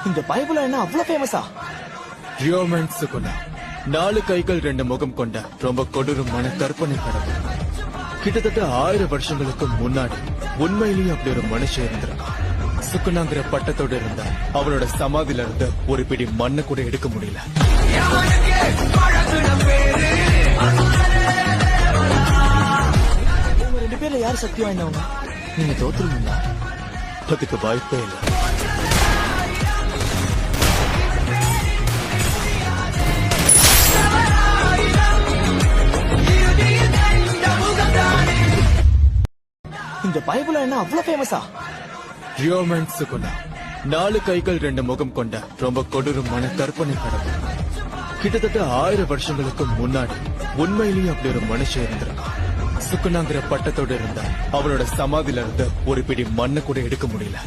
இந்த பைபிள் என்ன அவ்வளவு ஃபேமஸா? ரியோமன்ஸ் கொண்டா 4 கைகள் 2 முகம் கொண்ட ரொம்ப கொடூரமான கற்பனை கடவுள். கிட்டத்தட்ட 1000 வருஷங்களுக்கு முன்னாடி உண்மையிலேயே அப்படி ஒரு மனுஷன் இருந்திருக்கான். சுக்குனாங்கிற பட்டத்தோடு இருந்தா அவனோட சமாதியில இருந்து ஒரு பிடி மண்ணை கூட எடுக்க முடியல. உங்க 2 பேர்ல யார் சக்தி வாய்ந்தவங்க? நீங்க தோத்துருந்தா அதுக்கு வாய்ப்பே இல்லை. இந்த பைபிள் என்ன அவ்வளவு ஃபேமஸா? ரியோமன்ஸ் கொண்டா 4 கைகள் 2 முகம் கொண்ட ரொம்ப கொடூரமான கற்பனை கடவுள். கிட்டத்தட்ட 1000 வருஷங்களுக்கு முன்னாடி உண்மையிலேயே அப்படி ஒரு மனுஷன் இருந்திருக்கான். சுக்குனாங்கிற பட்டத்தோடு இருந்தா அவனோட சமாதியில இருந்து ஒரு பிடி மண்ணை கூட எடுக்க முடியல.